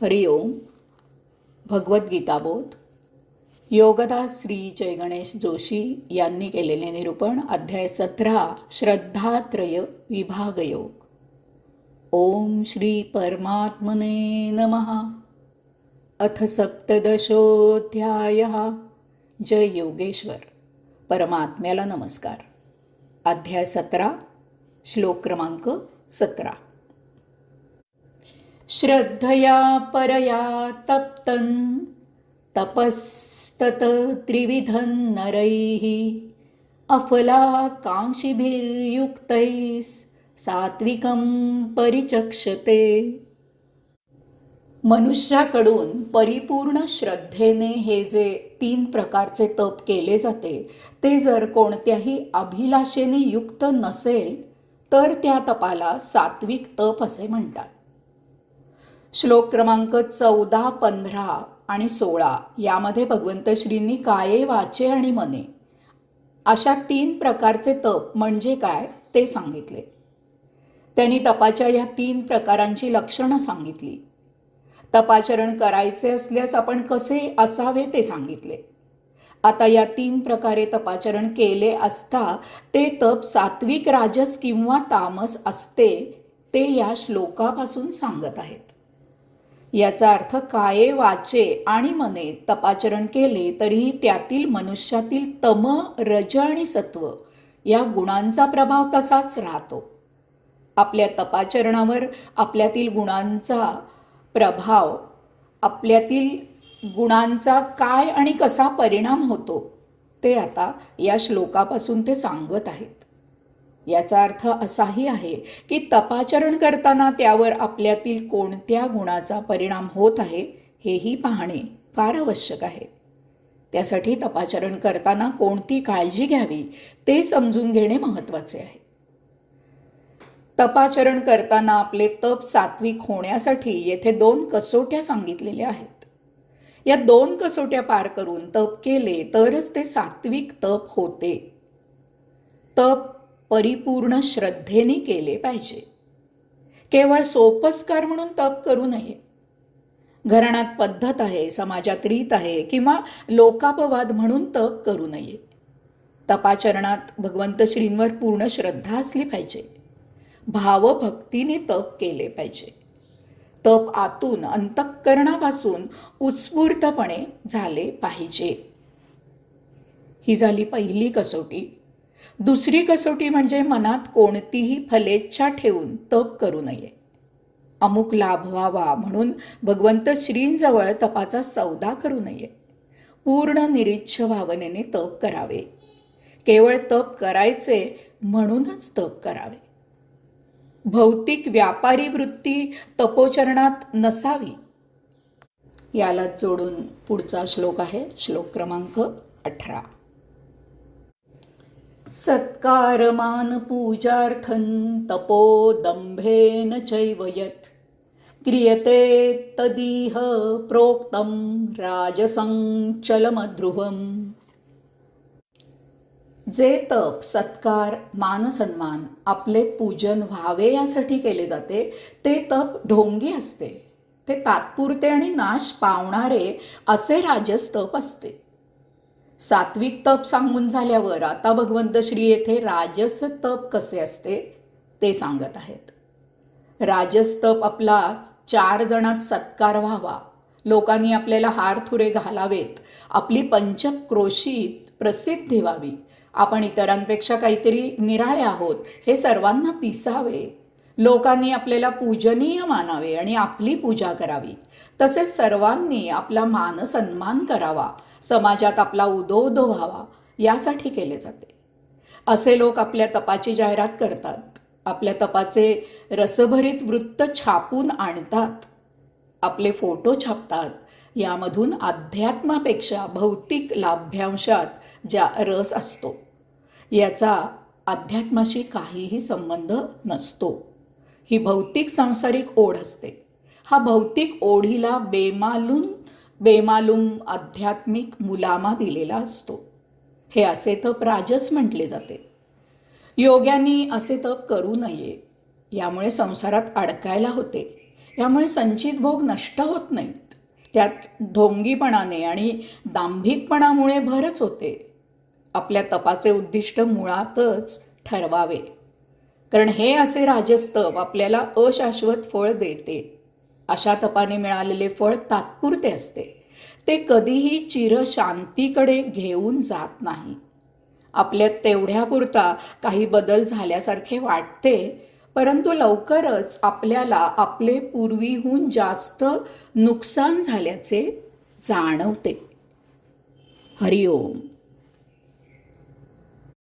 हरि ओम. भगवद्गीताबोध योगदास श्री जय गणेश जोशी यांनी केलेले निरूपण. अध्याय 17 श्रद्धात्रय विभागयोग. ओम श्री परमात्मने नमः. अथ सप्तदशोऽध्यायः. जय योगेश्वर. परमात्म्याला नमस्कार. अध्याय 17 श्लोक क्रमांक 17. श्रद्धया परया तप्तं तपस्तत त्रिविधं नरैः अफलाकांक्षिभिर्युक्तैः सात्विकं परिचक्षते. मनुष्याकडून परिपूर्ण श्रद्धेने हे जे 3 प्रकारचे तप केले जाते ते जर कोणत्याही अभिलाषेने युक्त नसेल तर त्या तपाला सात्विक तप असे म्हणतात. श्लोक क्रमांक 14, 15 आणि 16 यामध्ये भगवंत श्रींनी काये, वाचे आणि मने अशा 3 प्रकारचे तप म्हणजे काय ते सांगितले. त्यांनी तपाच्या या 3 प्रकारांची लक्षणं सांगितली. तपाचरण करायचे असल्यास आपण कसे असावे ते सांगितले. आता या 3 प्रकारे तपाचरण केले असता ते तप सात्विक, राजस किंवा तामस असते ते या श्लोकापासून सांगत आहेत. याचा अर्थ काये, वाचे आणि मने तपाचरण केले तरीही त्यातील मनुष्यातील तम, रज आणि सत्व या गुणांचा प्रभाव तसाच राहतो. आपल्या तपाचरणावर आपल्यातील गुणांचा प्रभाव, आपल्यातील गुणांचा काय आणि कसा परिणाम होतो ते आता या श्लोकापासून ते सांगत आहेत. याचा अर्थ असाही आहे की तपाचरण करताना त्यावर आपल्यातील कोणत्या गुणाचा परिणाम होत आहे हेही पाहणे फार आवश्यक आहे. त्यासाठी तपाचरण करताना कोणती काळजी घ्यावी ते समजून घेणे महत्त्वाचे आहे. तपाचरण करताना आपले तप सात्विक होण्यासाठी येथे 2 कसोट्या सांगितलेल्या आहेत. या 2 कसोट्या पार करून तप केले तरच ते सात्विक तप होते. तप परिपूर्ण श्रद्धेने केले पाहिजे. केवळ सोपस्कार म्हणून तप करू नये. घराण्यात पद्धत आहे, समाजात रीत आहे किंवा लोकापवाद म्हणून तप करू नये. तपाचरणात भगवंत श्रींवर पूर्ण श्रद्धा असली पाहिजे. भावभक्तीने तप केले पाहिजे. तप आतून अंतःकरणापासून उत्स्फूर्तपणे झाले पाहिजे. ही झाली पहिली कसोटी. दुसरी कसोटी म्हणजे मनात कोणतीही फलेच्छा ठेवून तप करू नये. अमुक लाभ व्हावा म्हणून भगवंत श्रींजवळ तपाचा सौदा करू नये. पूर्ण निरीच्छ भावनेने तप करावे. केवळ तप करायचे म्हणूनच तप करावे. भौतिक व्यापारी वृत्ती तपोचरणात नसावी. याला जोडून पुढचा श्लोक आहे, श्लोक क्रमांक 18. सत्कारमान पूजार्थं तपोदंभेन चैव यत् क्रियते तदिह प्रोक्तं राजसं चलमध्रुवम्. जे तप, सत्कार, मानसन्मान, आपले पूजन व्हावे यासाठी केले जाते ते तप ढोंगी असते. ते तात्पुरते आणि नाश पावणारे असे राजस तप असते. सात्विक तप सांगून झाल्यावर आता भगवंत श्री येथे राजस तप कसे असते ते सांगत आहेत. राजस तप आपला 4 जणात सत्कार व्हावा, लोकांनी आपल्याला हार थुरे घालावेत, आपली पंचक्रोशीत प्रसिद्धी व्हावी, आपण इतरांपेक्षा काहीतरी निराळे आहोत हे सर्वांना दिसावे, लोकांनी आपल्याला पूजनीय मानावे आणि आपली पूजा करावी, तसेच सर्वांनी आपला मान सन्मान करावा, समाजात आपला उदोउदो व्हावा यासाठी केले जाते. असे लोक आपल्या तपाची जाहिरात करतात. आपल्या तपाचे रसभरीत वृत्त छापून आणतात. आपले फोटो छापतात. यामधून अध्यात्मापेक्षा भौतिक लाभांशात ज्या रस असतो याचा अध्यात्माशी काहीही संबंध नसतो. ही भौतिक सांसारिक ओढ असते. हा भौतिक ओढीला बेमालूम आध्यात्मिक मुलामा दिलेला असतो. हे असे तप राजस म्हटले जाते. योग्यांनी असे तप करू नये. यामुळे संसारात अडकायला होते. यामुळे संचित भोग नष्ट होत नाहीत. त्यात ढोंगीपणाने आणि दांभिकपणामुळे भरच होते. आपल्या तपाचे उद्दिष्ट मुळातच ठरवावे, कारण हे असे राजस्तप आपल्याला अशाश्वत फळ देते. अशा तपाने मिळालेले फळ तात्पुरते असते. ते कधीही चिरशांतीकडे घेऊन जात नाही. आपल्यात तेवढ्यापुरता काही बदल झाल्यासारखे वाटते, परंतु लवकरच आपल्याला आपले पूर्वीहून जास्त नुकसान झाल्याचे जाणवते. हरिओम.